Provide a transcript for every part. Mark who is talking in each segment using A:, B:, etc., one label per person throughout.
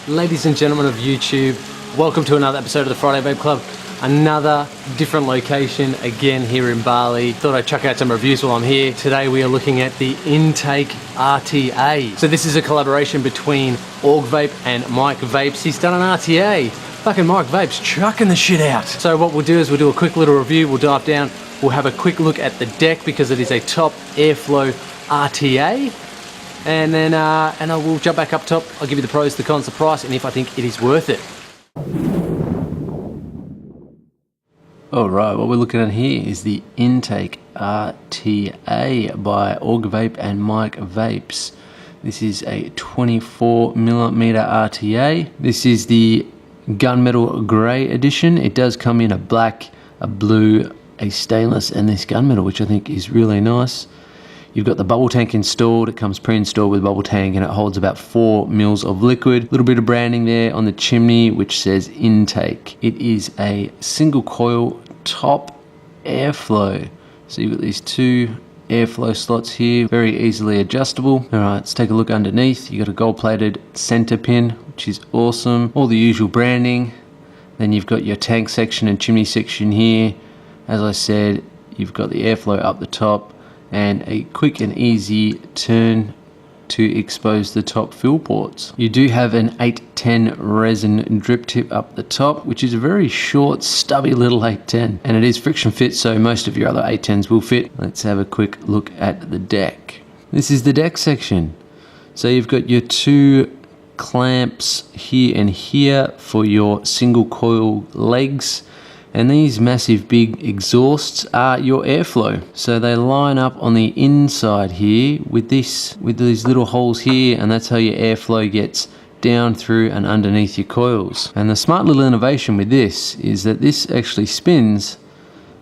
A: Ladies and gentlemen of YouTube, welcome to another episode of the Friday Vape Club. Another different location, again here in Bali. Thought I'd chuck out some reviews while I'm here. Today we are looking at the Intake RTA. So this is a collaboration between Augvape and Mike Vapes. He's done an RTA. Fucking Mike Vapes chucking the shit out. So what we'll do is we'll do a quick little review, we'll dive down, we'll have a quick look at the deck because it is a top airflow RTA. And then I will jump back up top. I'll give you the pros, the cons, the price, and if I think it is worth it. Alright, what we're looking at here is the Intake RTA by Augvape and Mike Vapes. This is a 24mm RTA. This is the gunmetal grey edition. It does come in a black, a blue, a stainless, and this gunmetal, which I think is really nice. You've got the bubble tank installed. It comes pre-installed with bubble tank and it holds about 4 mils of liquid. A little bit of branding there on the chimney which says Intake. It is a single coil top airflow. So you've got these two airflow slots here, very easily adjustable. Alright, let's take a look underneath. You've got a gold plated center pin, which is awesome. All the usual branding. Then you've got your tank section and chimney section here. As I said, you've got the airflow up the top and a quick and easy turn to expose the top fill ports. You do have an 810 resin drip tip up the top, which is a very short, stubby little 810, and it is friction fit, so most of your other 810s will fit. Let's have a quick look at the deck. This is the deck section. So you've got your two clamps here and here for your single coil legs. And these massive big exhausts are your airflow. So they line up on the inside here with these little holes here, and that's how your airflow gets down through and underneath your coils. And the smart little innovation with this is that this actually spins,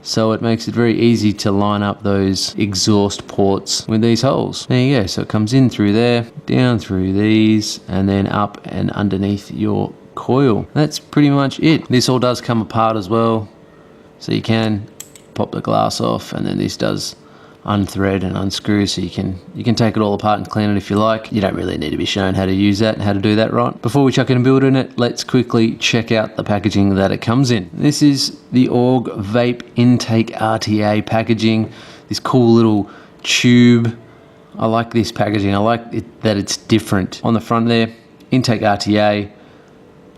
A: so it makes it very easy to line up those exhaust ports with these holes. There you go, so it comes in through there, down through these, and then up and underneath your coil. That's pretty much it. This all does come apart as well, so you can pop the glass off, and then this does unthread and unscrew, so you can take it all apart and clean it if you like. You don't really need to be shown how to use that and how to do that right. Before we chuck it and build in it, let's quickly check out the packaging that it comes in. This is the Augvape Intake RTA packaging, this cool little tube. I like this packaging. I like it that it's different. On the front there, Intake RTA.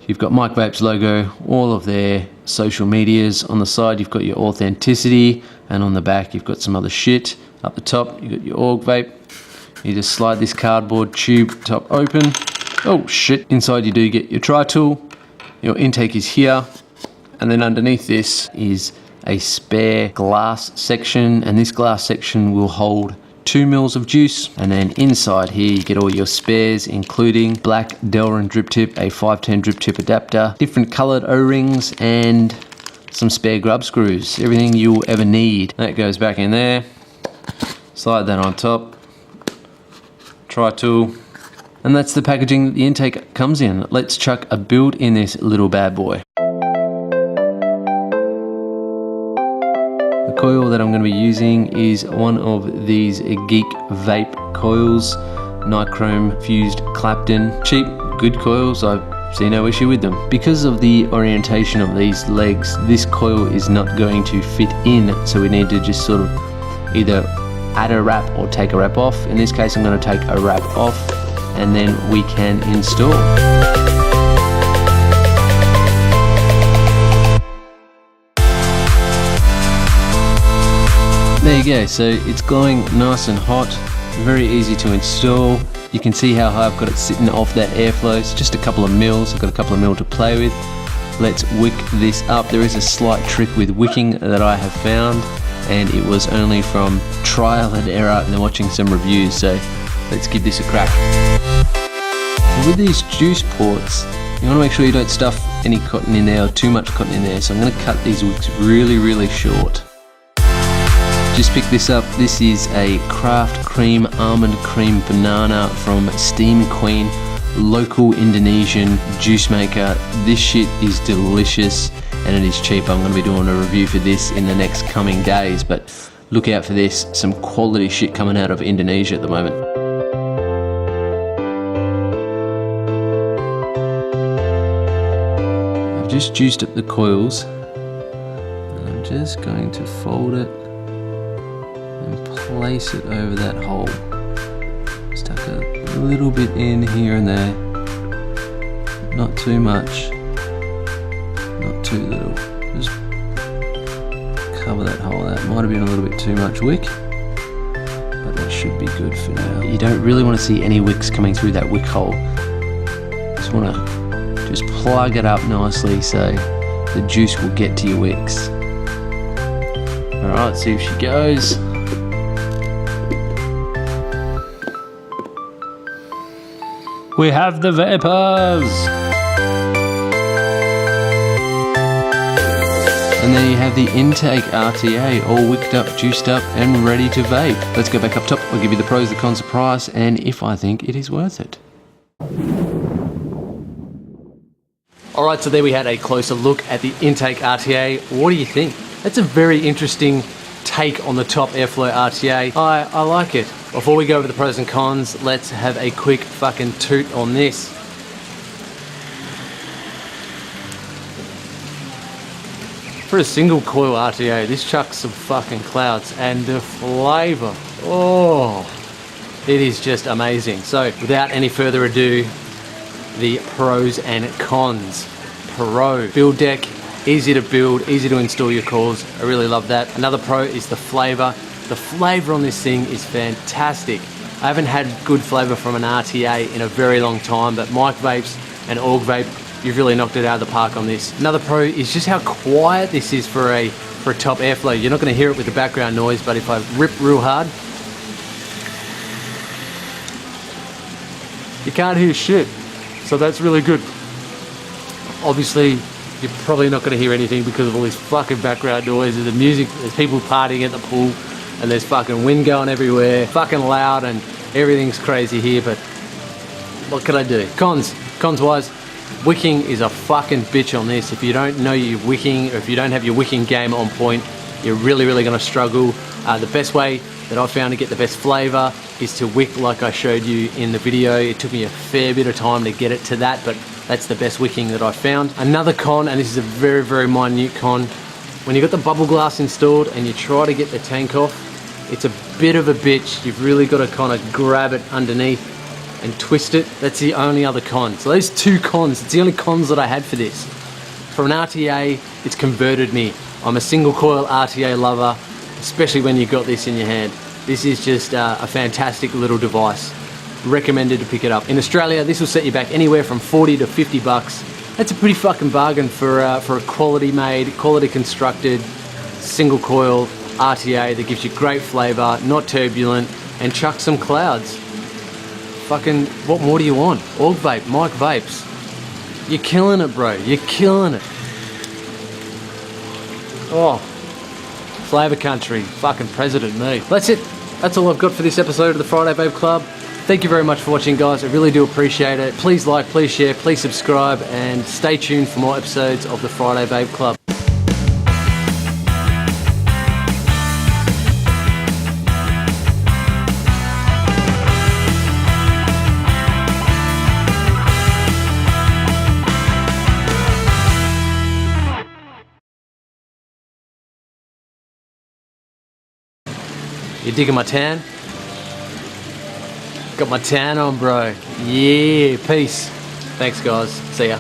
A: You've got Mike Vapes logo, all of their social medias. On the side, you've got your authenticity, and on the back, you've got some other shit. Up the top, you've got your Augvape. You just slide this cardboard tube top open. Oh shit. Inside, you do get your tri-tool. Your intake is here. And then underneath this is a spare glass section, and this glass section will hold 2 mils of juice. And then inside here you get all your spares, including black Delrin drip tip, a 510 drip tip adapter, different coloured O-rings, and some spare grub screws. Everything you'll ever need. That goes back in there. Slide that on top. Tri-tool. And that's the packaging that the intake comes in. Let's chuck a build in this little bad boy. The coil that I'm going to be using is one of these Geek Vape coils, nichrome fused Clapton. Cheap, good coils, I see no issue with them. Because of the orientation of these legs, this coil is not going to fit in, so we need to just sort of either add a wrap or take a wrap off. In this case I'm going to take a wrap off, and then we can install. There you go, so it's glowing nice and hot, very easy to install. You can see how high I've got it sitting off that airflow. It's just a couple of mils, I've got a couple of mil to play with. Let's wick this up. There is a slight trick with wicking that I have found, and it was only from trial and error and then watching some reviews, so let's give this a crack. So with these juice ports, you want to make sure you don't stuff any cotton in there or too much cotton in there, so I'm going to cut these wicks really short. Just picked this up. This is a Craft Cream Almond Cream Banana from Steam Queen, local Indonesian juice maker. This shit is delicious and it is cheap. I'm going to be doing a review for this in the next coming days, but look out for this. Some quality shit coming out of Indonesia at the moment. just juiced up the coils. And I'm just going to fold it and place it over that hole. Just tuck a little bit in here and there. Not too much, not too little. Just cover that hole. That might have been a little bit too much wick, but that should be good for now. You don't really want to see any wicks coming through that wick hole. Just want to just plug it up nicely so the juice will get to your wicks. Alright, see if she goes. We have the vapors! And there you have the Intake RTA, all wicked up, juiced up, and ready to vape. Let's go back up top. I'll give you the pros, the cons, the price, and if I think it is worth it. Alright, so there we had a closer look at the Intake RTA. What do you think? That's a very interesting take on the top airflow RTA. I like it. Before we go over the pros and cons, let's have a quick fucking toot on this. For a single coil RTA, this chucks some fucking clouds, and the flavour, oh, it is just amazing. So without any further ado, the pros and cons. Pro, build deck, easy to build, easy to install your coils. I really love that. Another pro is the flavour. The flavour on this thing is fantastic. I haven't had good flavour from an RTA in a very long time, but Mike Vapes and Augvape, you've really knocked it out of the park on this. Another pro is just how quiet this is for a top airflow. You're not going to hear it with the background noise, but if I rip real hard, you can't hear shit. So that's really good. Obviously, you're probably not going to hear anything because of all this fucking background noise. There's the music, there's people partying at the pool, and there's fucking wind going everywhere, fucking loud, and everything's crazy here, but what can I do? Cons wise, wicking is a fucking bitch on this. If you don't know your wicking, or if you don't have your wicking game on point, you're really going to struggle. The best way that I've found to get the best flavour is to wick like I showed you in the video. It took me a fair bit of time to get it to that, but that's the best wicking that I found. Another con, and this is a very minute con, when you've got the bubble glass installed and you try to get the tank off, it's a bit of a bitch. You've really got to kind of grab it underneath and twist it. That's the only other con. So those two cons, it's the only cons that I had for this. For an RTA, it's converted me. I'm a single coil RTA lover, especially when you've got this in your hand. This is just a fantastic little device. Recommended to pick it up. In Australia, this will set you back anywhere from 40 to 50 bucks. That's a pretty fucking bargain for a quality made, quality constructed, single coil RTA that gives you great flavour, not turbulent, and chucks some clouds. Fucking, what more do you want? Augvape, Mike Vapes. You're killing it, bro. You're killing it. Oh, flavour country. Fucking president me. That's it. That's all I've got for this episode of the Friday Vape Club. Thank you very much for watching, guys. I really do appreciate it. Please like, please share, please subscribe, and stay tuned for more episodes of the Friday Vape Club. You digging my tan? Got my tan on, bro. Yeah, peace. Thanks, guys. See ya.